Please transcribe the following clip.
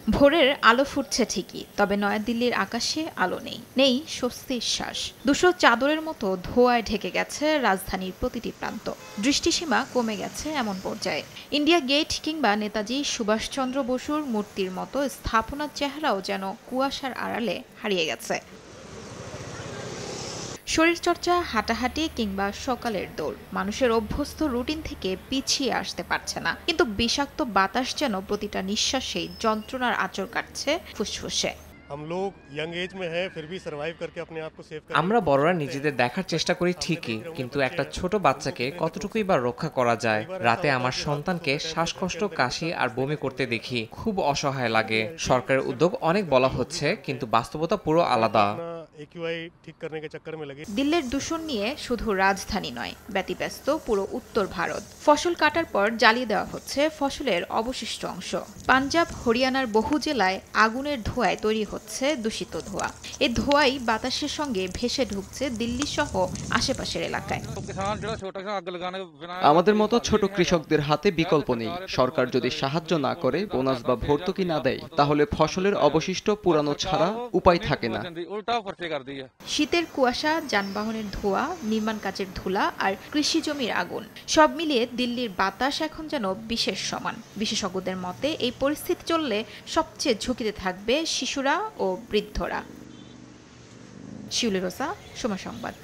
ভোরের আলো ফুটছে ঠিকই, তবে নয়াদিল্লির আকাশে আলো নেই, নেই স্বস্তির শ্বাস। দুশো চাদরের মতো ধোঁয়ায় ঢেকে গেছে রাজধানীর প্রতিটি প্রান্ত। দৃষ্টিসীমা কমে গেছে এমন পর্যায়ে ইন্ডিয়া গেট কিংবা নেতাজি সুভাষচন্দ্র বসুর মূর্তির মতো স্থাপনার চেহারাও যেন কুয়াশার আড়ালে হারিয়ে গেছে। শরীরচর্চা, হাঁটাহাঁটি কিংবা সকালের দৌড় মানুষের অভ্যস্ত রুটিন থেকে পিছিয়ে আসতে পারছে না। কিন্তু বিষাক্ত বাতাস যেন প্রতিটা নিঃশ্বাসেই যন্ত্রণার আঁচড় কাটছে ফুসফুসে। আমরা বড়রা নিজেদের দেখার চেষ্টা করি ঠিকই, কিন্তু একটা ছোট বাচ্চাকে কতটুকুই বা রক্ষা করা যায়। রাতে আমার সন্তানকে শ্বাসকষ্ট, কাশি আর বমি করতে দেখি, খুব অসহায় লাগে। সরকারের উদ্যোগ অনেক বলা হচ্ছে, কিন্তু বাস্তবতা পুরো আলাদা। দিল্লির দূষণ নিয়ে শুধু রাজধানী নয়, ব্যতিব্যস্ত পুরো উত্তর ভারত। ফসল কাটার পর জ্বালিয়ে দেওয়া হচ্ছে ফসলের অবশিষ্ট অংশ। পাঞ্জাব, হরিয়ানার বহু জেলায় আগুনের ধোঁয়ায় তৈরি হচ্ছে দূষিত ধোঁয়া। এই ধোঁয়াই বাতাসের সঙ্গে ভেসে ঢুকছে দিল্লি সহ আশেপাশের এলাকায়। আমাদের মতো ছোট কৃষকদের হাতে বিকল্প নেই। সরকার যদি সাহায্য না করে, বোনাস বা ভর্তুকি না দেয়, তাহলে ফসলের অবশিষ্ট পুরানো ছাড়া উপায় থাকে না। শীতের কুয়াশা, যানবাহনের ধোঁয়া, নির্মাণ কাজের ধুলা আর কৃষি জমির আগুন, সব মিলিয়ে দিল্লির বাতাস এখন যেন বিশেষ সমান। বিশেষজ্ঞদের মতে এই পরিস্থিতি চললে সবচেয়ে ঝুঁকিতে থাকবে শিশুরা ও বৃদ্ধরা। শিউলি রোসা, সময় সংবাদ।